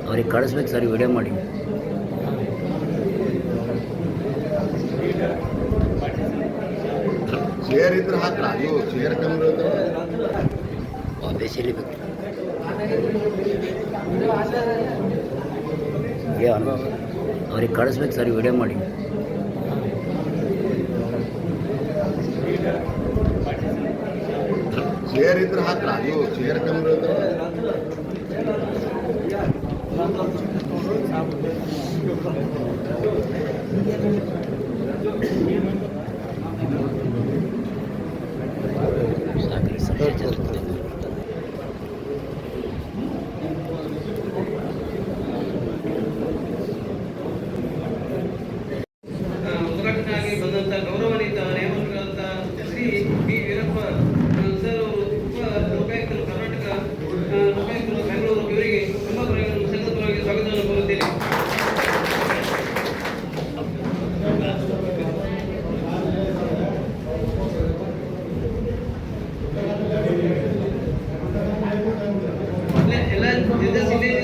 ಅವ್ರಿಗೆ ಕಳಿಸ್ಬೇಕು sir, video ಮಾಡಿ. ಚೇರ್ ಇದ್ರೆ ಹಾಕ್ಲ, ನೀವು ಚೇರ್ ಕಮ್ಮಿ ವಾಪಸ್ ಎಳಿಬೇಕು. ಅವ್ರಿಗೆ ಕಳಿಸ್ಬೇಕು ಸರ್, ವಿಡಿಯೋ ಮಾಡಿ. ಚೇರ್ ಇದ್ರೆ ಹಾಕ್ಲ, ನೀವು ಚೇರ್ ಕಮ್ಮಿ ಉದ್ಘಾಟನೆಯಾಗಿ ಬಂದಂಥ ಗೌರವಾನ್ವಿತ ನೇಮಕಗಳಂತ ಶ್ರೀ ಬಿ ವೀರಪ್ಪ ಸರ್ ಅವರು ಲೋಕಾಯುಕ್ತರು, ಕರ್ನಾಟಕ ಲೋಕಾಯುಕ್ತರು ಬೆಂಗಳೂರು, ಇವರಿಗೆ ನಮ್ಮ ಸಂಘದ ಸ್ವಾಗತವನ್ನು ಕೋರುತ್ತೇನೆ. ಎಲ್ಲ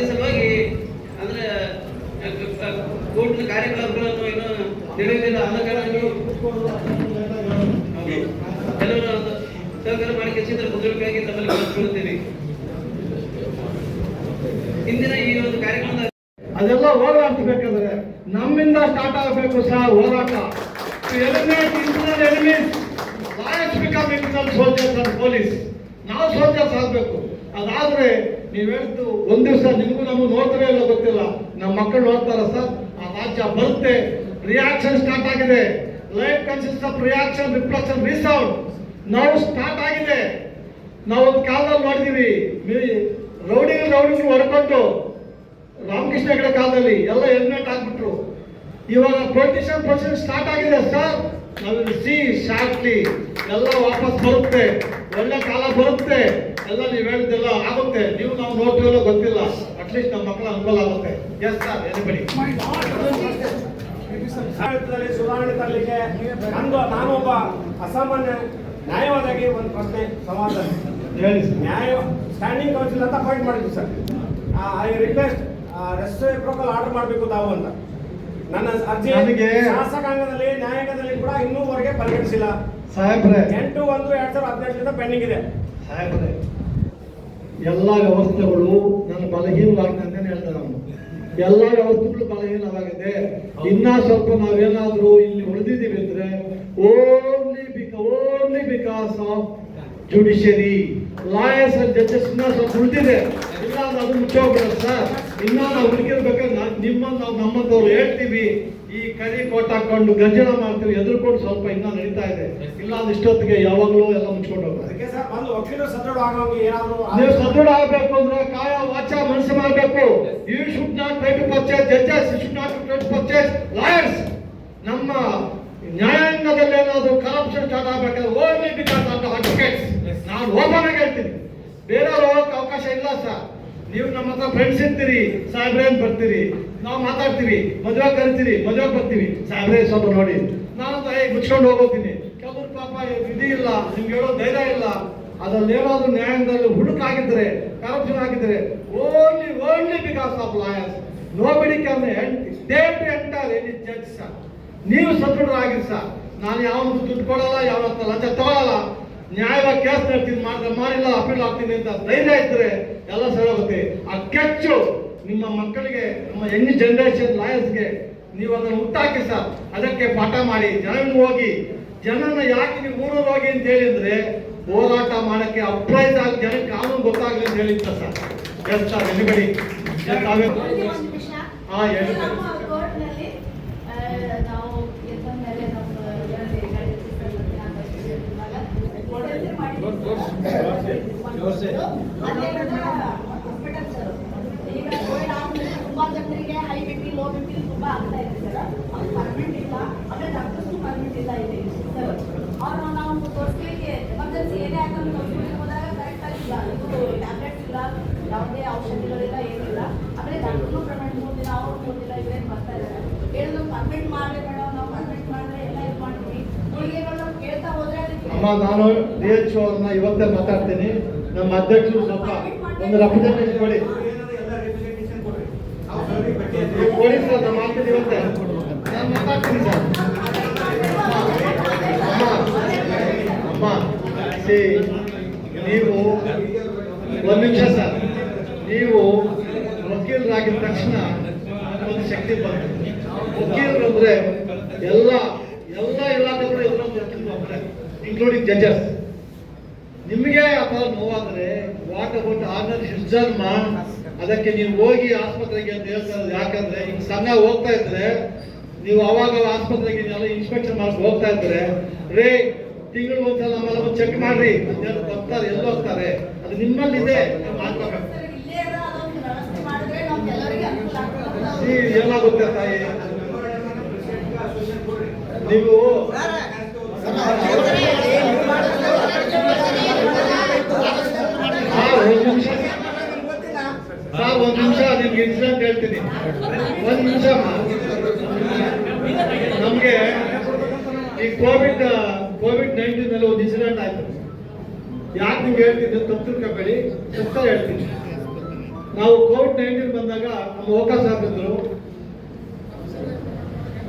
ಸಲುವಾಗಿ ಅಂದ್ರೆ ಕೋರ್ಟ್ನ ಕಾರ್ಯಕ್ರಮಗಳನ್ನು ಏನು ನಡೆಯುವುದಿಲ್ಲ, ಆದ ಕಾರಣ ಕೆಲವರು ಸಹಕಾರ ಮಾಡಿ ಹೆಚ್ಚಿನ ಬುದ್ಧಿಗಾಗಿ ತಮ್ಮಲ್ಲಿ ಕಳಿಸಿಕೊಳ್ಳುತ್ತೇನೆ. ಇಂದಿನ ಈ ಒಂದು ಕಾರ್ಯಕ್ರಮದ ಅದೆಲ್ಲ ಹೋರಾಡ್ಬೇಕಂದ್ರೆ ನಮ್ಮಿಂದ ಸ್ಟಾರ್ಟ್ ಆಗಬೇಕು ಸರ್ ಹೋರಾಟ. ಪೊಲೀಸ್ ನಾವು ಸೋಲ್ಜರ್ಸ್ ಆಗಬೇಕು. ಅದಾದ್ರೆ ನೀವು ಹೇಳ್ತು ಒಂದ್ ದಿವಸ ನಿಮಗೂ ನಮಗೂ ನೋಡ್ತಾರೆ ಇಲ್ಲ ಗೊತ್ತಿಲ್ಲ, ನಮ್ಮ ಮಕ್ಕಳು ನೋಡ್ತಾರ ಸರ್. ಆ ರಾಜ್ಯ ಬರುತ್ತೆ, ರಿಯಾಕ್ಷನ್ ಸ್ಟಾರ್ಟ್ ಆಗಿದೆ. Life consist of reaction, reflection, resound. ನಾವು ಸ್ಟಾರ್ಟ್ ಆಗಿದೆ. ನಾವು ಒಂದು ಕಾಲದಲ್ಲಿ ನೋಡಿದೀವಿ, ರೌಡಿಗಳು ಹೊಡ್ಕೊಂಡು ರಾಮಕೃಷ್ಣ ಹೆಗಡೆ ಕಾಲದಲ್ಲಿ ಎಲ್ಲ ಹೆಲ್ಮೆಟ್ ಹಾಕ್ಬಿಟ್ರು. ಇವಾಗ ಪೊಲಿಟಿಷಿಯನ್ ಸ್ಟಾರ್ಟ್ ಆಗಿದೆ ಸರ್. ನಾವು ಸಿ ಶಾರ್ಟ್ಲಿ ಎಲ್ಲ ವಾಪಸ್ ಬರುತ್ತೆ, ಒಳ್ಳೆ ಕಾಲ ಬರುತ್ತೆ. ಎಲ್ಲ ನೀವು ಹೇಳಿದ್ದೆಲ್ಲ ಆಗುತ್ತೆ. ನೀವು ನಾವು ನೋಡ್ತೀವಲ್ಲ ಗೊತ್ತಿಲ್ಲ, ಅಟ್ಲೀಸ್ಟ್ ನಮ್ಮ ಮಕ್ಕಳ ಅನುಕೂಲ ಆಗುತ್ತೆ. ಎಸ್ ಸರ್, ಎನಿಬಡಿ ಸುಧಾರಣೆ ತರಲಿಕ್ಕೆ ನಾನೊಬ್ಬ ಅಸಾಮಾನ್ಯ ನ್ಯಾಯವಾದಾಗಿ ಒಂದು ಪ್ರಶ್ನೆ ಸಮಾಧಾನ ಹೇಳಿ. ನ್ಯಾಯ ಸ್ಟ್ಯಾಂಡಿಂಗ್ ಕೌನ್ಸಿಲ್ ಅಂತ ಅಪಾಯಿಂಟ್ ಮಾಡಿದ್ವಿ sir. I request reciprocal order ಮಾಡಬೇಕು ತಾವು ಅಂತ ನನ್ನ ಅರ್ಜಿ. ಶಾಸಕಾಂಗದಲ್ಲಿ ನ್ಯಾಯಾಂಗದಲ್ಲಿ ಕೂಡ ಇನ್ನೂವರೆಗೆ ಪರಿಗಣಿಸಿಲ್ಲ ಸಾಹೇಬ್ರೆ. 8/1/2018 ಪೆಂಡಿಂಗ್ ಇದೆ ಸಾಹೇಬ್ರೆ. ಎಲ್ಲ ವ್ಯವಸ್ಥೆಗಳು ನನ್ನ ಬಲಹೀನವಾಗಿದೆ ಹೇಳ್ತಾರೆ. ನಾವು ಎಲ್ಲ ವ್ಯವಸ್ಥೆಗಳು ಬಲಹೀನವಾಗಿದೆ. ಇನ್ನ ಸ್ವಲ್ಪ ನಾವೇನಾದ್ರೂ ಇಲ್ಲಿ ಉಳಿದಿದ್ದೀವಿ ಅಂದ್ರೆ only because of judiciary, lawyers and judges ಸ್ವಲ್ಪ ಉಳಿದಿದೆ. ಇಲ್ಲ ಅದು ಮುಚ್ಚೋಗ್ಬಿಡ ಸರ್. ಇನ್ನ ನಾವು ಹುಡುಗಿರ್ಬೇಕಾದ್ರೆ ನಾವು ನಮ್ಮಂತವ್ರು ಹೇಳ್ತೀವಿ, ಈ ಕರಿ ಕೋಟ್ ಹಾಕೊಂಡು ಗರ್ಜನ ಮಾಡ್ತೀವಿ, ಎದುರ್ಕೊಂಡು ಸ್ವಲ್ಪ ಇನ್ನ ನಡೀತಾ ಇದೆ. ಇಲ್ಲ ಅಂದ್ರೆ ಇಷ್ಟೊತ್ತಿಗೆ ಯಾವಾಗಲೂ ಎಲ್ಲ ಮುಚ್ಕೊಂಡು ಹೋಗ್ತಾರೆ. ನೀವು ಸದೃಢ ಆಗಬೇಕು ಅಂದ್ರೆ ಕಾಯ ವಾಚ ಮನಸ್ಸು ಮಾಡಬೇಕು. You should not try to purchase judges, you should not try to purchase lawyers. ನಮ್ಮ ನ್ಯಾಯಾಂಗದಲ್ಲಿ ಏನಾದ್ರು ಕರಪ್ಷನ್ ಸ್ಟಾರ್ಟ್ ಆಗಬೇಕಾದ್ರೆ only because of the advocates. ನಾನು ಓಪನ್ ಆಗಿ ಹೇಳ್ತೀನಿ, ಬೇರೆಯವ್ರು ಹೋಗಕ್ಕೆ ಅವಕಾಶ ಇಲ್ಲ ಸರ್. ನೀವು ನಮ್ಮ ಹತ್ರ ಫ್ರೆಂಡ್ಸ್ ಇರ್ತೀರಿ, ಸಾಹೇಬ್ರೆ ಅಂತ ಬರ್ತೀರಿ, ನಾವು ಮಾತಾಡ್ತೀವಿ, ಮದುವೆ ಕರಿತೀರಿ, ಮದುವೆ ಬರ್ತೀವಿ, ಸಾಹೇಬ್ರೆ ಸ್ವಲ್ಪ ನೋಡಿ. ನಾನು ಮುಚ್ಕೊಂಡು ಹೋಗ್ತೀನಿ. ಕೆಲವರು ಪಾಪ ವಿಧಿ ಇಲ್ಲ, ನಿಮ್ಗೆ ಹೇಳೋ ಧೈರ್ಯ ಇಲ್ಲ. ಅದ್ರಲ್ಲಿ ಏನಾದ್ರು ನ್ಯಾಯಾಂಗದಲ್ಲಿ ಹುಡುಕಾಗಿದ್ರೆ, ಕರಪ್ಷನ್ ಆಗಿದ್ರೆ only because of lawyers. Nobody can enter any judge sir. ನೀವು ಸದೃಢರಾಗಿರಿ ಸರ್. ನಾನು ಯಾವನು ದುಡ್ಡು ಕೊಡಲ್ಲ, ಯಾವ ಲಂಚ ತಗೊಳ್ಳಲ್ಲ, ನ್ಯಾಯವಾಗಿ ಕೇಸ್ ನಡೆಸ್ತೀನಿ, ಮಾಡಿಲ್ಲ ಅಪೀಲ್ ಆಗ್ತೀನಿ ಅಂತ ಧೈರ್ಯ ಇದ್ರೆ ಎಲ್ಲ ಸರೋಗುತ್ತೆ. ಆ ಕೆಚ್ಚು ನಿಮ್ಮ ಮಕ್ಕಳಿಗೆ, ನಮ್ಮ ಯಂಗ್ ಜನರೇಷನ್ ಲಾಯರ್ಸ್ಗೆ ನೀವು ಅದನ್ನು ಹುಟ್ಟಾಕಿ ಸರ್. ಅದಕ್ಕೆ ಪಾಠ ಮಾಡಿ, ಜನನ ಹೋಗಿ, ಜನನ ಯಾಕೆ ನೀವು ಊರೂರು ಹೋಗಿ ಅಂತ ಹೇಳಿದ್ರೆ ಹೋರಾಟ ಮಾಡಕ್ಕೆ ಅಪ್ರೈಸ್ ಆಗಿ ಜನಕ್ಕೆ ಕಾನೂನು ಗೊತ್ತಾಗಲಿ ಅಂತ ಹೇಳಿದ್ದ ಸರ್. ಎಸ್ ಸರ್, ಎನಿಬಡಿ ಹೇಳಿ ನಮ್ಮ ಕೋರ್ಟ್ನಲ್ಲಿ ನಾವು ಎದ್ದ ಮೇಲೆ ನಮ್ಮ ಈಗ ತುಂಬಾ ಜನರಿಗೆ ಹೈ ಬಿಪಿ ಲೋ ಬಿಪಿ ತುಂಬಾ ಆಗ್ತಾ ಇದೆ ಸರ್. ಅದು ಪರ್ಮನೆಂಟ್ ಇಲ್ಲ, ಆಮೇಲೆ ಡಾಕ್ಟರ್ಸ್ ಪರ್ಮನೆಂಟ್ ಇಲ್ಲ ಇದೆ ಸರ್. ಅವ್ರನ್ನ ನಾವು ತೋರಿಸ್ಲಿಕ್ಕೆ ಎಮರ್ಜೆನ್ಸಿ ಏನೇ ಆಯ್ತು ತೋರಿಸ್ಲಿಕ್ಕೆ ಹೋದಾಗ ಕರೆಕ್ಟ್ ಆಗಿಲ್ಲ, ಇದು ಟ್ಯಾಬ್ಲೆಟ್ಸ್ ಇಲ್ಲ, ಯಾವುದೇ ಔಷಧಿಗಳಿಲ್ಲ, ಏನಿಲ್ಲ. ಆಮೇಲೆ ಡಾಕ್ಟರ್ನು ಪರ್ಮನೆಂಟ್ 3 ದಿನ ಅವ್ರು 3 ದಿನ ಇವರೇನು ಬರ್ತಾ ಇದ್ದಾರೆ. ಹೇಳಿದ್ರು ಪರ್ಮನೆಂಟ್ ಮಾಡಲಿ ಮೇಡಮ್, ನಾವು ಪರ್ಮನೆಂಟ್ ಮಾಡಿದ್ರೆ ಎಲ್ಲ ಇದು ಮಾಡ್ತೀವಿ. ಗುಳಿಗೆಗಳನ್ನ ಕೇಳ್ತಾ ಹೋದ್ರೆ ಅಮ್ಮ, ನಾನು DHO ಅವ್ರನ್ನ ಇವತ್ತೇ ಮಾತಾಡ್ತೀನಿ. ನಮ್ಮ ಅಧ್ಯಕ್ಷರು ಸ್ವಲ್ಪ ಒಂದು ರೆಪ್ರೆಸೆಂಟೇಷನ್ ಕೊಡಿ. ಕೊಡಿ ಸರ್, ನಮ್ಮ ಮಾಡ್ತೀನಿ ಇವತ್ತೇ. ನಾನು ಮಾತಾಡ್ತೀನಿ ಸರ್. ಅಮ್ಮ ನೀವು ಒಂದು ನಿಮಿಷ ಸರ್. ನೀವು ವಕೀಲರಾಗಿದ ತಕ್ಷಣ ಒಂದು ಶಕ್ತಿ ಬಂತು. ವಕೀಲರು ಅಂದ್ರೆ ಎಲ್ಲ ಇಲಾಖೆಗಳು ಎಲ್ಲರೊಂದು ವಕೀಲರು ಒಬ್ಬರೇ, ಇನ್ಕ್ಲೂಡಿಂಗ್ ಜಡ್ಜಸ್. ನಿಮಗೆ ಆ ಥರ ನೋವಾದರೆ ವಾಟ್ ಅಬೌಟ್ ಆರ್ಡಿನರಿ ಸಿಟಿಜನ್? ಅದಕ್ಕೆ ನೀವು ಹೋಗಿ ಆಸ್ಪತ್ರೆಗೆ ಅಂತ ಹೇಳ್ತಾರೆ. ಯಾಕಂದ್ರೆ ಈಗ ಸಂಘ ಹೋಗ್ತಾ ಇದ್ರೆ ನೀವು ಅವಾಗ ಆಸ್ಪತ್ರೆಗೆ ಇನ್ಸ್ಪೆಕ್ಷನ್ ಮಾಡಕ್ಕೆ ಹೋಗ್ತಾ ಇದ್ರೆ ರೇ ತಿಂಗಳು ಒಂದ್ಸಲ ನಮ್ಮೆಲ್ಲ ಒಂದು ಚೆಕ್ ಮಾಡ್ರಿ ಅಂತ ಬರ್ತಾರೆ. ಎಲ್ಲ ಹೋಗ್ತಾರೆ, ಅದು ನಿಮ್ಮಲ್ಲಿದೆ, ಮಾಡ್ಕೋಬೇಕು. ಏನಾಗುತ್ತೆ ತಾಯಿ, ನೀವು ಒಂದು ನಿಮಿಷ ನಿಮ್ಗೆ ಇನ್ಸಿಡೆಂಟ್ ಹೇಳ್ತೀನಿ. ಒಂದು ನಿಮಿಷ. ನಮ್ಗೆ ಈ ಕೋವಿಡ್-19 ನಲ್ಲಿ ಒಂದು ಇನ್ಸಿಡೆಂಟ್ ಆಯ್ತು. ಯಾಕೆ ನಿಮ್ಗೆ ಹೇಳ್ತೀನಿ, ತಪ್ಪು ತಿಳ್ಕೊಬೇಡಿ, ಸತ್ತ ಹೇಳ್ತೀನಿ. ನಾವು ಕೋವಿಡ್-19 ಬಂದಾಗ ನಮ್ಮ ಓಕಾ ಸಾಹೇಬ್ ಇದ್ರು,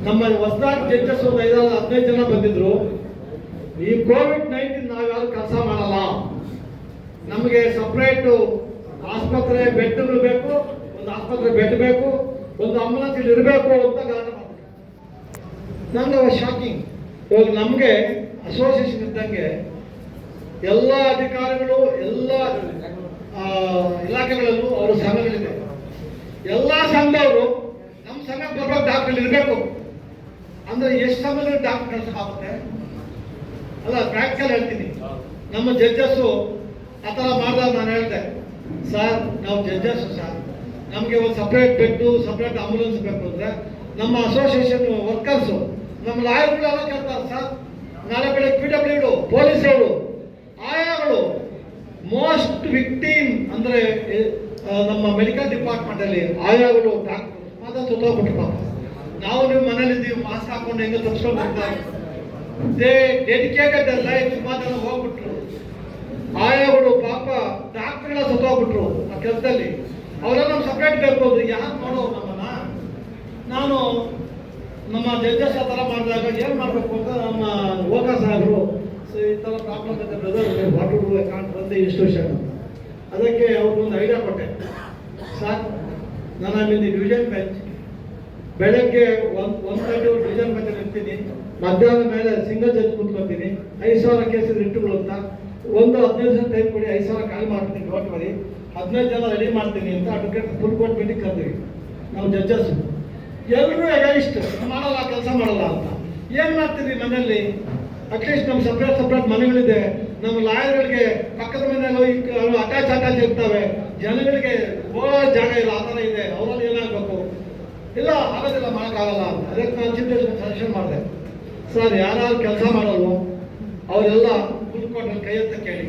ನಮ್ಮ ಹೊಸದಾಗಿ ಜಡ್ಜಸ್ ಒಂದು 15 ಜನ ಬಂದಿದ್ರು. ಈ ಕೋವಿಡ್-19 ನಾವ್ಯಾರು ಕೆಲಸ ಮಾಡಲ್ಲ, ನಮಗೆ ಸಪ್ರೇಟು ಆಸ್ಪತ್ರೆ ಬೆಡ್ಗಳು ಬೇಕು, ಒಂದು ಆಸ್ಪತ್ರೆ ಬೆಡ್ ಬೇಕು, ಒಂದು ಆಂಬುಲೆನ್ಸ್ ಇಲ್ಲಿ ಇರಬೇಕು ಅಂತ ಗಲಾಟೆ ಮಾಡ್ತಾರೆ. ನಂಗೆ ಶಾಕಿಂಗ್. ಇವಾಗ ನಮಗೆ ಅಸೋಸಿಯೇಷನ್ ಇದ್ದಂಗೆ ಎಲ್ಲ ಅಧಿಕಾರಿಗಳು, ಎಲ್ಲ ಇಲಾಖೆಗಳಲ್ಲೂ ಅವರ ಸಂಘಗಳಿದೆ. ಎಲ್ಲ ಸಂಘದವರು ನಮ್ಮ ಸಂಘಕ್ಕೆ ಬರ್ಬೇಕು, ಡಾಕ್ಟರ್ ಇರಬೇಕು ಅಂದ್ರೆ ಎಷ್ಟು ಸಂಘದಲ್ಲಿ ಡಾಕ್ಟರ್ ಕಳ್ಸೋಕ್ಕಾಗುತ್ತೆ? ಅಲ್ಲ, ಪ್ರಾಕ್ಟಿಕಲ್ ಹೇಳ್ತೀನಿ. ನಮ್ಮ ಜಡ್ಜಸ್ಸು ಆ ಥರ ಮಾಡಿದಾಗ ನಾನು ಹೇಳಿದೆ, ಸರ್ ನಾವು ಜಡ್ಜಸ್ ಸರ್, ನಮಗೆ ಒಂದು ಸಪ್ರೇಟ್ ಬೆಡ್ಡು, ಸಪ್ರೇಟ್ ಆಂಬುಲೆನ್ಸ್ ಬೇಕು ಅಂದರೆ ನಮ್ಮ ಅಸೋಸಿಯೇಷನ್ ವರ್ಕರ್ಸು, ನಮ್ಮ ಲಾಯರ್ಗಳೆಲ್ಲ ಕೇಳ್ತಾರೆ, ಸರ್ ನಾಳೆ ಬೆಳಗ್ಗೆ PWD ಪೊಲೀಸರು, ಆಯಾಗಳು, ಮೋಸ್ಟ್ ವಿಕ್ಟಿಮ್ ಅಂದರೆ ನಮ್ಮ ಮೆಡಿಕಲ್ ಡಿಪಾರ್ಟ್ಮೆಂಟಲ್ಲಿ ಆಯಾಗಳು, ಡಾಕ್ಟರ್ ಮಾತ್ರ ಸುತ್ತೋಗ್ಬಿಟ್ರು. ನಾವು ನೀವು ಮನೇಲಿದ್ದೀವಿ, ಮಾಸ್ಕ್ ಹಾಕೊಂಡು ಹೆಂಗೆ ತಪ್ಪಿಸ್ಕೊಂಡು ಬರ್ತಾರೆ. ದೇ ಡೆಡಿಕೇಟೆಡ್ ಲೈಫ್ ಮಾತ್ರ ಹೋಗ್ಬಿಟ್ರು. ಆಯಾಗಳು ಪಾಪ ಡಾಕ್ಟರ್ಗಳ ಸತ್ತೋಗ್ಬಿಟ್ರು ಆ ಕೆಲಸದಲ್ಲಿ. ಅವರೆಲ್ಲ ನಮ್ಮ ಸಪ್ರೇಟ್ ಬೇಕು, ಯಾರು ಮಾಡೋರು ನಮ್ಮನ್ನ? ನಾನು ನಮ್ಮ ಜಡ್ಜಸ್ ಆ ಥರ ಮಾಡಿದಾಗ ಏನು ಮಾಡಬೇಕು ಅಂತ ನಮ್ಮ ಓಕಾ ಸಾಹೇಬರು ಈ ಥರ ಪ್ರಾಬ್ಲಮ್ ಇದೆ brother, what to do, I can't run the institution ಅಂತ. ಅದಕ್ಕೆ ಅವ್ರಿಗೊಂದು ಐಡಿಯಾ ಕೊಟ್ಟೆ. ಸರ್ ನಾನು ಅಲ್ಲಿ ಡಿವಿಷನ್ ಬೆಂಚ್ ಬೆಳಗ್ಗೆ 1:30 ಡಿವಿಷನ್ ಬೆಂಚ್ ಇರ್ತೀನಿ, ಮಧ್ಯಾಹ್ನ ಮೇಲೆ ಸಿಂಗಲ್ ಜಡ್ಜ್ ಕೂತ್ಕೊತೀನಿ. 5,000 ಕೇಸಿದ ರಿಟ್ಟುಗಳು ಅಂತ ಒಂದು 15 ದಿವಸ ಟೈಮ್ ಕೊಡಿ, 5,000 ಖಾಲಿ ಮಾಡ್ತೀನಿ, ಡೋಂಟ್ ವರಿ, 15 ಜನ ರೆಡಿ ಮಾಡ್ತೀನಿ ಅಂತ ಅಡ್ವೊಕೇಟ್ ಫುಲ್ ಕೋರ್ಟ್ ಮೀಟಿಂಗ್ ಕರೆದ್ವಿ. ನಾವು ಜಡ್ಜಸ್ ಎಲ್ಲರೂ ಎಗೈಸ್ಟ್ ಮಾಡಲ್ಲ, ಕೆಲಸ ಮಾಡಲ್ಲ ಅಂತ. ಏನು ಮಾಡ್ತೀವಿ ಮನೆಯಲ್ಲಿ? ಅಟ್ಲೀಸ್ಟ್ ನಮ್ಮ ಸಪ್ರೇಟ್ ಮನೆಗಳಿದೆ. ನಮ್ಮ ಲಾಯರ್ಗಳಿಗೆ ಪಕ್ಕದ ಮನೆಯಲ್ಲಿ ಅಟ್ಯಾಚ್ ಇರ್ತವೆ, ಜನಗಳಿಗೆ ಹೋಗೋ ಜಾಗ ಇಲ್ಲ, ಆ ಥರ ಇದೆ. ಅವರಲ್ಲಿ ಏನಾಗಬೇಕು? ಇಲ್ಲ ಆಗೋದಿಲ್ಲ, ಮಾಡೋಕ್ಕಾಗಲ್ಲ ಅಂತ. ಅದಕ್ಕೆ ನಾನು ಚೀಫ್ ಜಸ್ಟಿಸ್ ಸಜೆಷನ್ ಮಾಡಿದೆ, ಸರ್ ಯಾರು ಕೆಲಸ ಮಾಡಲ್ವೋ ಅವರೆಲ್ಲ ಫುಲ್ ಕೋರ್ಟಲ್ಲಿ ಕೈ ಎತ್ತ ಕೇಳಿ,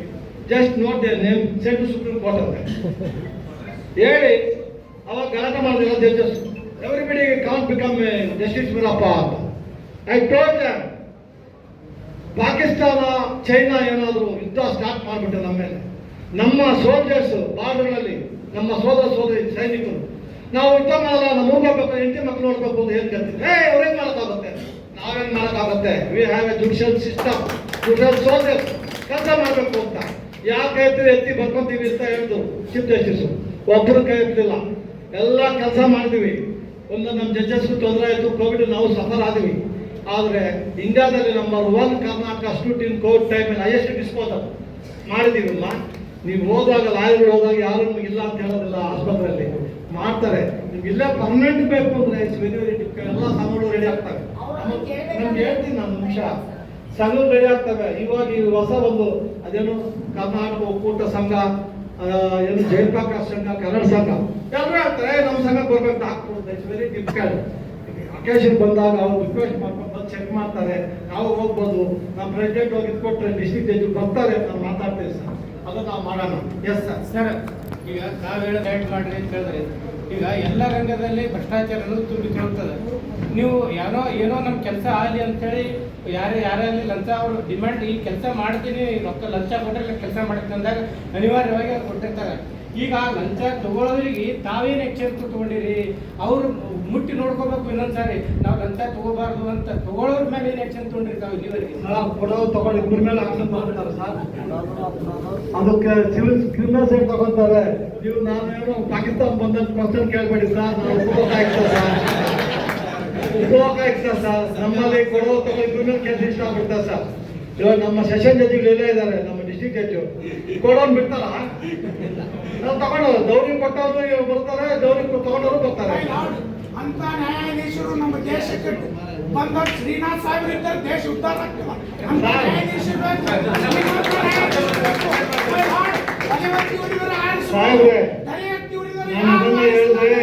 just note their name, send to supreme court ಅಂತ ಹೇಳಿ ಅವಾಗ ಗಲಾಟೆ ಮಾಡಿದಿಲ್ಲ judges. Everybody can't become justice Veerappa ಅಂತ. I told them, Pakistan China ಏನಾದರೂ ಯುದ್ಧ ಸ್ಟಾರ್ಟ್ ಮಾಡಿಬಿಟ್ಟೆ ನಮ್ಮ ಮೇಲೆ, ನಮ್ಮ ಸೋಲ್ಜರ್ಸ್ ಬಾರ್ಡರ್ನಲ್ಲಿ, ನಮ್ಮ ಸೋದರಿ ಸೈನಿಕರು, ನಾವು ಯುದ್ಧ ಮಾಡಲ್ಲ, ನಮ್ಮ ಹೋಗ್ಬೇಕು, ಹೆಂಡತಿ ಮಕ್ಕಳು ನೋಡ್ಬೇಕು ಅಂತ ಏನು ಕೇಳ್ತೀವಿ? ಅವ್ರೇನು ಮಾಡೋಕ್ಕಾಗುತ್ತೆ? ನಾವೇನು ಮಾಡೋಕ್ಕಾಗುತ್ತೆ? We have A judicial system, judicial soldiers ಕೆಲಸ ಮಾಡಬೇಕು ಅಂತ. ಯಾವ ಕೈ ಎತ್ತಿ ಬರ್ಕೊಂತೀವಿ ಅಂತ ಹೇಳಿದ್ರು ಚೀಫ್ ಜಸ್ಟಿಸು. ಒಬ್ಬರು ಕೈ ಎತ್ತಿಲ್ಲ, ಎಲ್ಲ ಕೆಲಸ ಮಾಡಿದ್ವಿ. ಒಂದು ನಮ್ಮ ಜಡ್ಜಸ್ಗೂ ತೊಂದರೆ ಆಯಿತು, ಕೋವಿಡ್ ನಾವು ಸಫರ್ ಆದ್ವಿ. ಆದರೆ ಇಂಡಿಯಾದಲ್ಲಿ ನಂಬರ್ 1 ಕರ್ನಾಟಕ ಸ್ಟೂಟ್ ಇನ್ ಕೋವಿಡ್ ಟೈಮಲ್ಲಿ ಹೈಯೆಸ್ಟ್ ಡಿಸ್ಪೋಸಲ್ ಮಾಡಿದ್ದೀವಮ್ಮ. ನೀವು ಹೋದಾಗ ಲಾಯರ್ಗಳು ಹೋದಾಗ ಯಾರು ಇಲ್ಲ ಅಂತ ಹೇಳೋದಿಲ್ಲ, ಆಸ್ಪತ್ರೆಯಲ್ಲಿ ಮಾಡ್ತಾರೆ. ನಿಮ್ಗೆ ಇಲ್ಲೇ ಪರ್ಮನೆಂಟ್ ಬೇಕು ಅಂದ್ರೆ ಇಟ್ಸ್ ವೆರಿ ವೆರಿ ಡಿಫಿಕಲ್ಟ್. ಎಲ್ಲ ಸಂಘಗಳು ರೆಡಿ ಆಗ್ತವೆ. ನಮ್ಗೆ ಹೇಳ್ತೀನಿ ನಾನು ನಿಮಿಷ, ಸಂಘಗಳು ರೆಡಿ ಆಗ್ತವೆ. ಇವಾಗ ಈ ಹೊಸ ಒಂದು ಅದೇನು ಕರ್ನಾಟಕ ಒಕ್ಕೂಟ ಸಂಘ, ಏನು ಜಯಪ್ರಕಾಶ್ ಸಂಘ, ಕನ್ನಡ ಸಂಘ ಎಲ್ಲರೂ ಹೇಳ್ತಾರೆ ನಮ್ಮ ಸಂಘಕ್ಕೆ ಬರ್ಬೇಕು ಹಾಕ್ಬೋದು. It's very difficult. ಅಕೇಶನ್ ಬಂದಾಗ ಅವ್ರು ರಿಕ್ವೆಸ್ಟ್ ಮಾಡ್ಕೊಂಡು ಬಂದು ಚೆಕ್ ಮಾಡ್ತಾರೆ, ನಾವು ಹೋಗ್ಬೋದು. ನಮ್ಮ ಪ್ರೆಸಿಡೆಂಟ್ ಹೋಗಿ ಕೊಟ್ಟರೆ ಡಿಸ್ಟ್ರಿಕ್ಟ್ ಜಡ್ಜ್ ಬರ್ತಾರೆ, ನಾನು ಮಾತಾಡ್ತೀವಿ ಸರ್, ಅದನ್ನು ನಾವು ಮಾಡೋಣ. Yes sir. ಸರ್, ಈಗ ತಾವು ಹೇಳೋದು ಗೈಡ್ ಮಾಡ್ರಿ ಅಂತ ಹೇಳಿದ್ರೆ, ಈಗ ಎಲ್ಲ ರಂಗದಲ್ಲಿ ಭ್ರಷ್ಟಾಚಾರ ಅನ್ನೋದು ತುಂಬಿಕೊಳ್ಳುತ್ತದೆ. ನೀವು ಏನೋ ನಮ್ಮ ಕೆಲಸ ಆಗಲಿ ಅಂತೇಳಿ ಯಾರೇ ಲಂಚ ಅವರು ಡಿಮ್ಯಾಂಡ್, ಈ ಕೆಲಸ ಮಾಡ್ತೀನಿ, ರೊಕ್ಕ ಲಂಚ ಕೊಟ್ಟರೆ ಕೆಲಸ ಮಾಡ್ತೀನಿ ಅಂದಾಗ ಅನಿವಾರ್ಯವಾಗಿ ಅವ್ರು ಕೊಟ್ಟಿರ್ತಾರೆ. ಈಗ ಲಂಚ ತಗೊಳ್ಳೋದ್ರಿಗೆ ತಾವೇನು ಎಚ್ಚರಿಕೆ ತಗೊಂಡಿರಿ? ಅವ್ರು ಮುಟ್ಟಿ ನೋಡ್ಕೋಬೇಕು ಇನ್ನೊಂದ್ಸಾರಿ, ನಾವು ಲಂಚ ತಗೋಬಾರ್ದು ಅಂತ ತಗೊಳ್ಳೋದ್ರ ಮೇಲೆ ಏನು ಎಚ್ಚರಿಕೆ ತಗೊಂಡ್ರಿ ತಾವು ಇಲ್ಲಿವರೆಗೆ? ಕೊಡೋದು ತಗೊಂಡು ಇಬ್ಬರ ಮೇಲೆ ಆಕ್ಷನ್ ಮಾಡ್ತಾರೆ ಸರ್. ಅದಕ್ಕೆ ಸಿವಿಲ್ ಕ್ರಿಮಿನಲ್ ಸೈಡ್ ತಗೊಂತಾರೆ. ನೀವು ನಾನೇನು ಪಾಕಿಸ್ತಾನ ಬಂದಂತ ಕ್ವಶನ್ ಕೇಳ್ಬೇಡಿ ಸರ್, ನಾವು ಉಪಯೋಗ ಸರ್. ನಮ್ಮಲ್ಲಿ ಕೊಡೋ ತಗೊಂಡು ಕ್ರಿಮಿನಲ್ ಕೇಸ್ ಇಷ್ಟ ಆಗ್ಬಿಡ್ತಾರೆ ಸರ್. ಇವಾಗ ನಮ್ಮ ಸೆಷನ್ ಜಡ್ಜಿಗಳು ಎಲ್ಲೇ ಇದ್ದಾರೆ, ನಮ್ಮ ಡಿಸ್ಟ್ರಿಕ್ಟ್ ಜಡ್ಜು ಕೊಡೋನ್ ಬಿಡ್ತಾರ? ನಾವು ತಗೊಂಡವ್ರು ದೌರಿ ಕೊಟ್ಟವರು ಬರ್ತಾರೆ, ದೌರಿ ತಗೊಂಡವರು ಬರ್ತಾರೆ. ಅಂತ ನ್ಯಾಯಾಧೀಶರು ನಮ್ಮ ದೇಶಕ್ಕೆ ಬಂದ ಶ್ರೀನಾಥ್ ಸಾಹೇಬ್ ಇದ್ದರೆ ದೇಶ ಉದ್ಧಾರ ಆಗ್ತದೆ. ಅಂತ ನ್ಯಾಯಾಧೀಶರು ಸಾಹೇಬ್ರೆ, ನಾನು ಹೇಳಿದ್ರೆ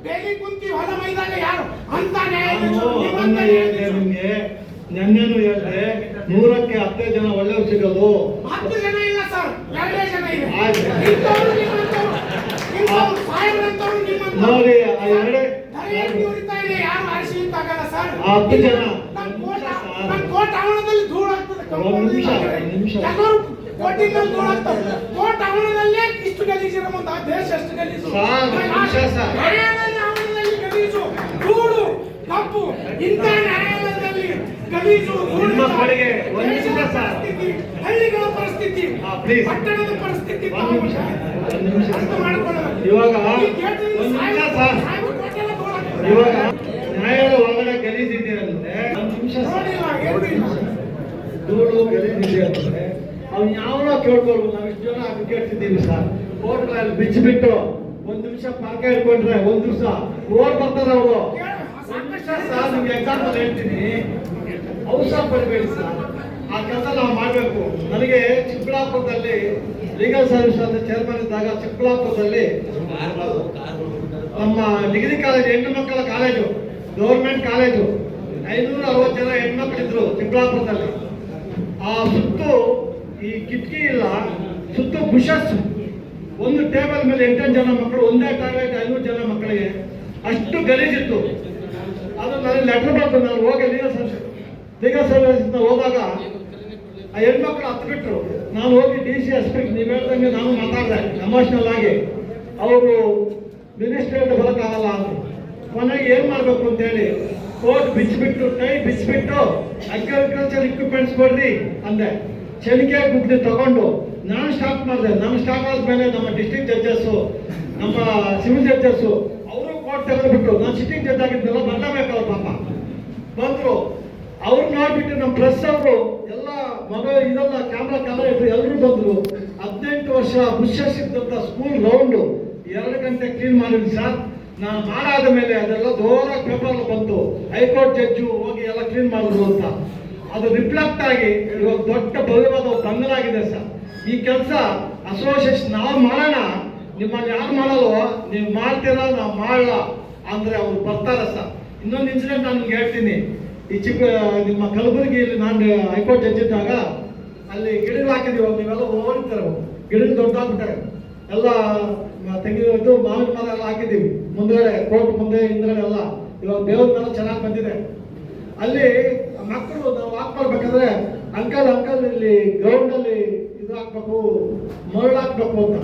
ಬೇಲಿ ಕುಂತಿ ಹೊಲ ಮೈದಾಗ ಯಾರು ಅಂತ ಅದನ್ನ ಹೇಳಿದೆ ನಿಮ್ಗೆ, ನೆನ್ನೆನು ಹೇಳಿದೆ, 100ಕ್ಕೆ 10 ಜನ ಒಳ್ಳೆಯವ್ರು ಸಿಗೋದು. 10 ಜನ ಇಲ್ಲ ಸರ್, 2 ಜನ ಇದೆ. ನೋಡಿ, ಯಾರು ಆರಿಸಿದ್ದಾಗಲ್ಲ ಸರ್. 10 ಜನ ಕೋರ್ಟ್ ಆವರಣದಲ್ಲಿ ಧೂಳು ಆಗ್ತದೆ. ಕೋರ್ಟಿನಲ್ಲಿ ಧೂಳು ಆಗ್ತದೆ. ಕೋರ್ಟ್ ಆವರಣದಲ್ಲೇ ಇಷ್ಟು ಗಲೀಜಿರೋ ಮುಂದೆ ದೇಶ ಎಷ್ಟು ಗಲೀಜು, ನ್ಯಾಯಾಲಯದಲ್ಲಿ ಗಲೀಜು, ಧೂಳು, ಕಪ್ಪು, ಇಂಥ ನ್ಯಾಯಾಲಯದಲ್ಲಿ ಗಲೀಜು, ಹಳ್ಳಿಗಳ ಪರಿಸ್ಥಿತಿ, ಪಟ್ಟಣದ ಪರಿಸ್ಥಿತಿ ಅರ್ಥ ಮಾಡಿಕೊಳ್ಳಬೇಕು. ಇವಾಗ ನ್ಯಾಯಾಲಯ ಒಳಗಡೆ ಗಲೀಜಿದ್ದೀರಂದ್ರೆ, ಧೂಳು ಗಲೀಜಿದೆ ಅಂತಂದ್ರೆ ಅವ್ನು ಯಾವನೋ ಕೇಳ್ಕೊಳ್ಬೋದು. ನಾವು ಇಷ್ಟು ಜನ ಅಡ್ವೊಕೇಟ್ಸ್ ಇದ್ದೀವಿ ಸರ್. ಕೋರ್ಟ್ಗಳಲ್ಲಿ ಬಿಚ್ಚಿಬಿಟ್ಟು 1 ನಿಮಿಷ ಪಾರ್ಕ ಇಟ್ಕೊಂಡ್ರೆ 1 ದಿವಸ ಓಡ್ ಬರ್ತಾರೆ ಅವರು. ಸರ್, ನಿಮ್ಗೆ ಎಕ್ಸಾಂಪಲ್ ಹೇಳ್ತೀನಿ, ಅವಸರ ಪಡಬೇಡಿ ಸರ್. ಆ ಕೆಲಸ ನಾವು ಮಾಡಬೇಕು. ನನಗೆ ಚಿಕ್ಕಬಳ್ಳಾಪುರದಲ್ಲಿ ಲೀಗಲ್ ಸರ್ವಿಸ್ ಅಂತ ಚೇರ್ಮನ್ ಇದ್ದಾಗ, ಚಿಕ್ಕಬಳ್ಳಾಪುರದಲ್ಲಿ ನಮ್ಮ ಡಿಗ್ರಿ ಕಾಲೇಜ್, ಹೆಣ್ಣು ಮಕ್ಕಳ ಕಾಲೇಜು, ಗೌರ್ಮೆಂಟ್ ಕಾಲೇಜು, 560 ಜನ ಹೆಣ್ಮಕ್ಳಿದ್ರು ಚಿಕ್ಕಬಳ್ಳಾಪುರದಲ್ಲಿ. ಆ ಸುತ್ತು ಈ ಕಿಟಕಿ ಇಲ್ಲ, ಸುತ್ತು ಬುಷಸ್, ಒಂದು ಟೇಬಲ್ ಮೇಲೆ 8 ಜನ ಮಕ್ಕಳು, ಒಂದೇ ಟಾಯ್ಲೆಟ್ 500 ಜನ ಮಕ್ಕಳಿಗೆ. ಅಷ್ಟು ಗಲೀಜಿತ್ತು. ಅದು ನನಗೆ ಲೆಟರ್ ಬಂತು. ನಾನು ಹೋಗಿ ಲೀಗಲ್ ಸರ್ವಿಸ್ ಹೋದಾಗ ಆ ಹೆಣ್ಮಕ್ಳು ಹತ್ತು ಬಿಟ್ರು. ನಾನು ಹೋಗಿ DC SP ನೀವು ಹೇಳ್ದಂಗೆ ನಾನು ಮಾತಾಡಿದೆ ಎಮೋಷನಲ್ ಆಗಿ. ಅವರು ಮಿನಿಸ್ಟ್ರಿಯಿಂದ ಬರೋಕ್ಕಾಗಲ್ಲ ಅಂತ. ಕೊನೆಗೆ ಏನು ಮಾಡಬೇಕು ಅಂತೇಳಿ ಕೋರ್ಟ್ ಬಿಚ್ಚಿಬಿಟ್ಟು, ಕೈ ಬಿಚ್ಚಿಬಿಟ್ಟು, ಅಗ್ರಿಕಲ್ಚರ್ ಇಕ್ವಿಪ್ಮೆಂಟ್ಸ್ ಕೊಡ್ರಿ ಅಂದೆ. ಚೆನಿಕೆ ಗುಡ್ಡಿ ತಗೊಂಡು ನಾನು ಸ್ಟಾರ್ಟ್ ಮಾಡಿದೆ. ನಾನು ಸ್ಟಾರ್ಟ್ ಆದ್ಮೇಲೆ ನಮ್ಮ ಡಿಸ್ಟ್ರಿಕ್ಟ್ ಜಡ್ಜಸ್ಸು, ನಮ್ಮ ಸಿವಿಲ್ ಜಡ್ಜಸ್ಸು ಅವರು ಕೋರ್ಟ್ ತೆಗೆದುಬಿಟ್ಟು, ನಾನು ಸಿಟ್ಟಿಂಗ್ ಜಡ್ಜ್ ಆಗಿದ್ದೆಲ್ಲ ಬರಲೇಬೇಕು. ಅವ್ರು ಪಾಪ ಬಂದರು. ಅವ್ರು ನೋಡ್ಬಿಟ್ಟು ನಮ್ಮ ಪ್ರೆಸ್ ಅವರು ಎಲ್ಲ ಮೊಬೈಲ್ ಇದೆಲ್ಲ ಕ್ಯಾಮ್ರಾ ಇಟ್ಟು ಎಲ್ಲರೂ ಬಂದರು. 18 ವರ್ಷ ಬುಷಸ್ ಇದ್ದಂಥ ಸ್ಕೂಲ್ ಗ್ರೌಂಡು 2 ಗಂಟೆ ಕ್ಲೀನ್ ಮಾಡಿದ್ವಿ ಸರ್. ನಾನು ಮಾಡಾದ ಮೇಲೆ ಅದೆಲ್ಲ ಜೋರಾಗಿ ಪೇಪರ್ ಬಂತು, ಹೈಕೋರ್ಟ್ ಜಡ್ಜು ಹೋಗಿ ಎಲ್ಲ ಕ್ಲೀನ್ ಮಾಡಿದ್ರು ಅಂತ. ಅದು ರಿಫ್ಲೆಕ್ಟ್ ಆಗಿ ಇವಾಗ ದೊಡ್ಡ ಭವ್ಯವಾದ ಬಂಗಲಾಗಿದೆ ಸರ್. ಈ ಕೆಲಸ ಅಸೋಸಿಯೇಷನ್ ನಾವು ಮಾಡೋಣ, ನಿಮ್ಮಲ್ಲಿ ಯಾರು ಮಾಡಲ್ವೋ ನೀವು ಮಾಡ್ತೀರಾ, ನಾವು ಮಾಡಲ್ಲ ಅಂದರೆ ಅವ್ರು ಬರ್ತಾರೆ ಸರ್. ಇನ್ನೊಂದು ಇನ್ಸಿಡೆಂಟ್ ನಾನು ನಿಮ್ಗೆ ಹೇಳ್ತೀನಿ. ಈ ನಿಮ್ಮ ಕಲಬುರಗಿಯಲ್ಲಿ ನಾನು ಹೈಕೋರ್ಟ್ ಜಡ್ಜ್ ಇದ್ದಾಗ ಅಲ್ಲಿ ಗಿಡಗಳು ಹಾಕಿದೀವಿ. ನೀವೆಲ್ಲ ಓಡಿರ್ತಾರೆ, ಗಿಡಗಳು ದೊಡ್ಡಾಗ್ಬಿಟ್ಟಾರೆ. ಎಲ್ಲ ತೆಗೆದು ಮಾವಿನ ಮರ ಎಲ್ಲ ಹಾಕಿದ್ದೀವಿ ಮುಂದ್ಗಡೆ, ಕೋರ್ಟ್ ಮುಂದೆ ಹಿಂದ್ಗಡೆ ಎಲ್ಲ. ಇವಾಗ ದೇವ್ರ ಮೇಲೆ ಚೆನ್ನಾಗಿ ಬಂದಿದೆ. ಅಲ್ಲಿ ಮಕ್ಕಳು ನಾವು ವಾಕ್ ಮಾಡ್ಬೇಕಾದ್ರೆ ಅಂಕಲ್ ಇಲ್ಲಿ ಗ್ರೌಂಡಲ್ಲಿ ಇದು ಹಾಕ್ಬೇಕು, ಮರಳು ಹಾಕ್ಬೇಕು ಅಂತ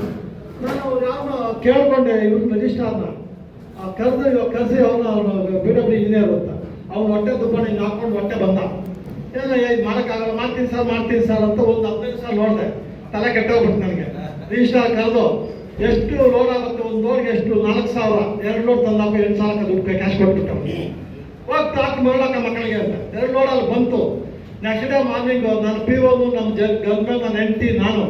ನಾನು ಯಾವನ ಕೇಳ್ಕೊಂಡೆ. ಇವ್ರು ರಿಜಿಸ್ಟ್ರಾರ್ನ ಕರೆಸಿ ಅವನು BW ಇಂಜಿನಿಯರ್ ಅಂತ. ಅವ್ನು ಹೊಟ್ಟೆ ದುಬ್ಬಣ್ಣ ಹಿಂಗೆ ಹಾಕೊಂಡು ಹೊಟ್ಟೆ ಬಂದ. ಏನೋ ಇದು ಮಾಡೋಕ್ಕಾಗಲ್ಲ, ಮಾಡ್ತೀನಿ ಸರ್ ಅಂತ ಒಂದು 15 ಸಲ ನೋಡಿದೆ. ತಲೆ ಕೆಟ್ಟೋಗ್ಬಿಟ್ಟು ನನಗೆ. ರಿಜಿಸ್ಟ್ರಾರ್ ಕರೆದು ಎಷ್ಟು ಲೋಡ್ ಆಗುತ್ತೆ, ಒಂದು ಲೋಡ್ಗೆ ಎಷ್ಟು, 4,000, 2 ಲೋಡ್ ತಂದಾಕ 8,000 ದುಡ್ಡು ಕ್ಯಾಶ್ ಕೊಟ್ಬಿಟ್ಟು ಹೋಗ್ತಾ ಹಾಕಿ ಮರಳಕ್ಕ ಮಕ್ಕಳಿಗೆ ಅಂತ 2 ಲೋಡಲ್ಲಿ ಬಂತು. ನೆಕ್ಸ್ಟ್ ಡೇ ಮಾರ್ನಿಂಗು ನನ್ನ PO ನಮ್ಮ ಗಂಡ, ನನ್ನ ಹೆಂಡತಿ, ನಾನು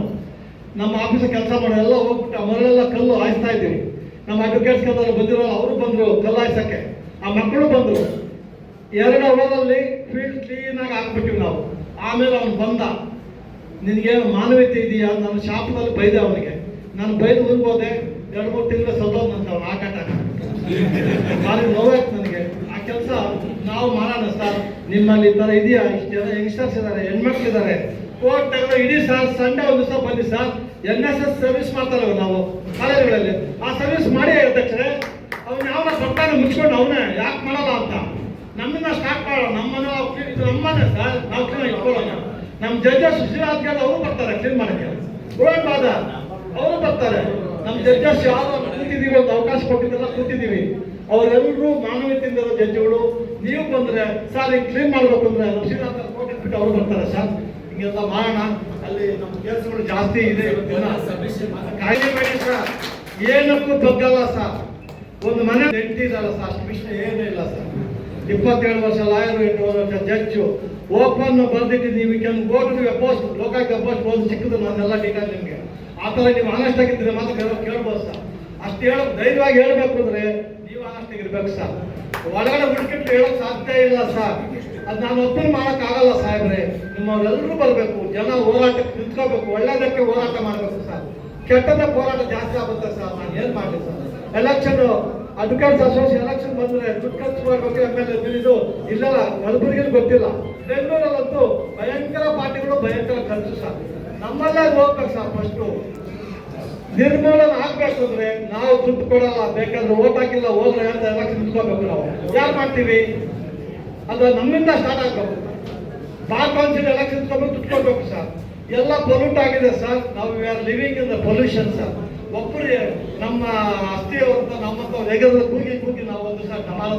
ನಮ್ಮ ಆಫೀಸಲ್ಲಿ ಕೆಲಸ ಮಾಡೋ ಎಲ್ಲ ಹೋಗ್ಬಿಟ್ಟು ಆ ಮರಳೆಲ್ಲ ಕಲ್ಲು ಹಾಯಿಸ್ತಾ ಇದ್ದೀವಿ. ನಮ್ಮ ಅಡ್ವೊಕೇಟ್ಸ್ ಬಂದಿರೋ ಅವರು ಬಂದರು ಕಲ್ಲಾಯಿಸಕ್ಕೆ, ಆ ಮಕ್ಕಳು ಬಂದರು. 2 ಅವರಲ್ಲಿ ಫೀಲ್ಡ್ ಕ್ಲೀನಾಗಿ ಹಾಕ್ಬಿಟ್ಟಿವಿ ನಾವು. ಆಮೇಲೆ ಅವ್ನು ಬಂದ, ನಿನಗೇನು ಮಾನವೀಯತೆ ಇದೆಯಾ? ನಾನು ಶಾಪದಲ್ಲಿ ಬೈದೆ ಅವನಿಗೆ. ನಾನು ಬೈದು ಊರಿಗೆ ಹೋದೆ, 2-3 ತಿಂಗಳ ಸತ್ತೋದಂತ ಅವ್ನು ಹಾರ್ಟ್ ಅಟ್ಯಾಕ್. ಭಾರಿ ನೋವಾಯ್ತು ನನಗೆ. ಆ ಕೆಲಸ ನಾವು ಮಾಡೋಣ ಸರ್. ನಿಮ್ಮಲ್ಲಿ ಈ ಥರ ಇದೆಯಾ? ಇಷ್ಟು ಜನ ಯಂಗ್ಸ್ಟರ್ಸ್ ಇದ್ದಾರೆ, ಹೆಣ್ಮಕ್ಳಿದ್ದಾರೆ. ಕೋರ್ಟ್ ತಗೊಂಡು ಇಡೀ ಸರ್ ಸಂಡೇ ಒಂದು ದಿವಸ ಬನ್ನಿ ಸರ್. NSS ಸರ್ವಿಸ್ ಮಾಡ್ತಾರೆ ನಾವು ಕಾಲೇಜುಗಳಲ್ಲಿ. ಆ ಸರ್ವಿಸ್ ಮಾಡಿ ಅಧ್ಯಕ್ಷರೇ, ಅವ್ನು ಯಾವ ಸರ್ಕಾರ ಮುಚ್ಕೊಂಡು ಅವನೇ ಯಾಕೆ ಮಾಡಲ್ಲ ಅಂತ ನಮ್ಮನ್ನ ಸ್ಟಾರ್ಟ್ ಮಾಡೋಣ. ನಮ್ಮನೆ ಸರ್, ನಾವು ಕ್ಲೀನ್ ಇಟ್ಕೊಳ್ಳೋಣ. ನಮ್ಮ ಜಡ್ಜಸ್ ಸುಶೀಲಾದ್ಗೆಲ್ಲ ಅವರು ಬರ್ತಾರೆ ಕ್ಲೀನ್ ಮಾಡೋಕ್ಕೆ. ಬಾದ ಅವರು ಬರ್ತಾರೆ. ನಮ್ಮ ಜಡ್ಜಸ್ ಯಾವ ಕೂತಿದ್ದೀವಿ, ಒಂದು ಅವಕಾಶ ಕೊಟ್ಟಿದ್ದೆಲ್ಲ ಕೂತಿದ್ದೀವಿ. ಅವರೆಲ್ಲರೂ ಮಾನವೀಯತೆಯಿಂದ ಜಡ್ಜ್ಗಳು. ನೀವು ಬಂದರೆ ಸರ್ ಹಿಂಗೆ ಕ್ಲೀನ್ ಮಾಡಬೇಕು ಅಂದರೆ ಸುಶೀಲಾದ್ ಕೋರ್ಟ್ ಇಟ್ಬಿಟ್ಟು ಅವರು ಬರ್ತಾರೆ ಸರ್. ಹಿಂಗೆಲ್ಲ ಮಾಡೋಣ. ಅಲ್ಲಿ ನಮ್ಮ ಕೆಲಸಗಳು ಜಾಸ್ತಿ ಇದೆ. ಕಾಯ್ದೆ ಬೇಡಿ ಸರ್, ಏನಕ್ಕೂ ಬಗ್ಗಲ್ಲ ಸರ್. ಒಂದು ಮನೆ ನೆಂಟಿದಲ್ಲ ಸರ್, ಅಷ್ಟು ವಿಷಯ ಏನೂ ಇಲ್ಲ ಸರ್. 27 ವರ್ಷ ಲಾಯರು, 8 ವರ್ಷ ಜಡ್ಜು. ಓಪನ್ ಬರ್ದಿಟ್ಟು ನೀವು can go to your post, Lokayukta post ಒಂದು ಸಿಕ್ಕಿದ್ರು ನಾನೆಲ್ಲ ಡೀಟೇಲ್ ನಿಮಗೆ. ಆ ಥರ ನೀವು ಆನೆಸ್ಟ್ ಆಗಿದ್ದರೆ ಮಾತ್ರ ಕೇಳ್ಬೋದು ಸರ್. ಅಷ್ಟು ಧೈರ್ಯವಾಗಿ ಹೇಳಬೇಕು ಅಂದರೆ ನೀವು ಆನೆಸ್ಟ್ ಆಗಿರ್ಬೇಕು ಸರ್. ಒಳಗಡೆ ಹುಡುಕಿಟ್ಟು ಹೇಳೋಕ್ಕೆ ಸಾಧ್ಯ ಇಲ್ಲ ಸರ್. ಅದು ನಾನು ಒಬ್ಬರು ಮಾಡೋಕ್ಕಾಗಲ್ಲ ಸಾಹೇಬ್ರೆ. ನಿಮ್ಮವರೆಲ್ಲರೂ ಬರಬೇಕು. ಜನ ಹೋರಾಟಕ್ಕೆ ನಿಂತ್ಕೋಬೇಕು. ಒಳ್ಳೆಯದಕ್ಕೆ ಹೋರಾಟ ಮಾಡಬೇಕು ಸರ್. ಕೆಟ್ಟದಕ್ಕೆ ಹೋರಾಟ ಜಾಸ್ತಿ ಆಗುತ್ತೆ ಸರ್. ನಾನು ಏನು ಮಾಡಲಿ sir? Election advocates association election ಬಂದರೆ ದುಡ್ಡು ಖರ್ಚು ಮಾಡಬೇಕು. MLA ಇದು ಇಲ್ಲಲ್ಲ, ಕಲಬುರಗಿಲಿ ಗೊತ್ತಿಲ್ಲ. ಬೆಂಗಳೂರಲ್ಲಂತೂ ಭಯಂಕರ ಪಾರ್ಟಿಗಳು, ಭಯಂಕರ ಖರ್ಚು ಸರ್. ನಮ್ಮಲ್ಲೇ ಹೋಗ್ಬೇಕು ಸರ್. ಫಸ್ಟು ನಿರ್ಮೂಲನೆ ಆಗ್ಬೇಕು ಅಂದ್ರೆ ನಾವು ದುಡ್ಡು ಕೊಡಲ್ಲ. ಬೇಕಾದ್ರೆ ಓಟ್ ಹಾಕಿಲ್ಲ ಹೋದ್ರೆ ಅಂತ ಎಲೆಕ್ಷನ್ ನಿಂತ್ಕೋಬೇಕು. ನಾವು ಯಾರು ಮಾಡ್ತೀವಿ? ಅದು ನಮ್ಮಿಂದ ಸ್ಟಾರ್ಟ್ ಆಗಬೇಕು. ಬಾರ್ ಕೌನ್ಸಿಲ್ ಎಲೆಕ್ಷನ್ ನಿಂತ್ಕೋಬೇಕು, ದುಡ್ಡು ಕೊಡ್ಬೇಕು ಸರ್. ಎಲ್ಲ ಪೊಲ್ಯೂಟ್ ಆಗಿದೆ ಸರ್. ನಾವು we are living in the pollution sir. ಒಬ್ಬರು ನಮ್ಮ ಅಸ್ಥಿಯವ್ರಂತ ನಮ್ಮಂತ ವೇಗದ ಕೂಗಿ ನಾವು ಒಂದು ಸರ್ ಸಮಾನ